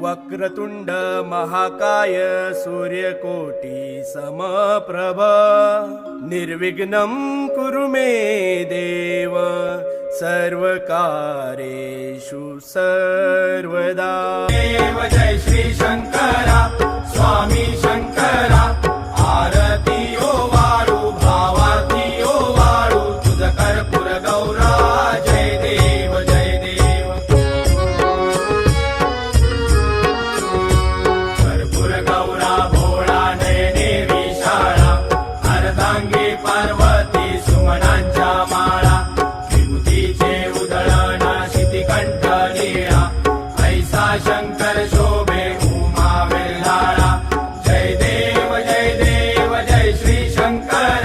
वक्रतुंड महाकाय सूर्यकोटी समप्रभ निर्विघ्नं कुरु मे देव सर्वकार्येषु सर्वदा। देव जय श्री शंकरा स्वामी शंकरा आरती ओ वाळू भावाती ओ वाळू तुझ कर्पूर गौरा जय देव जय देव। कर्पूर गौरा भोळा नयने विशाळा अर्धांगी पार्वती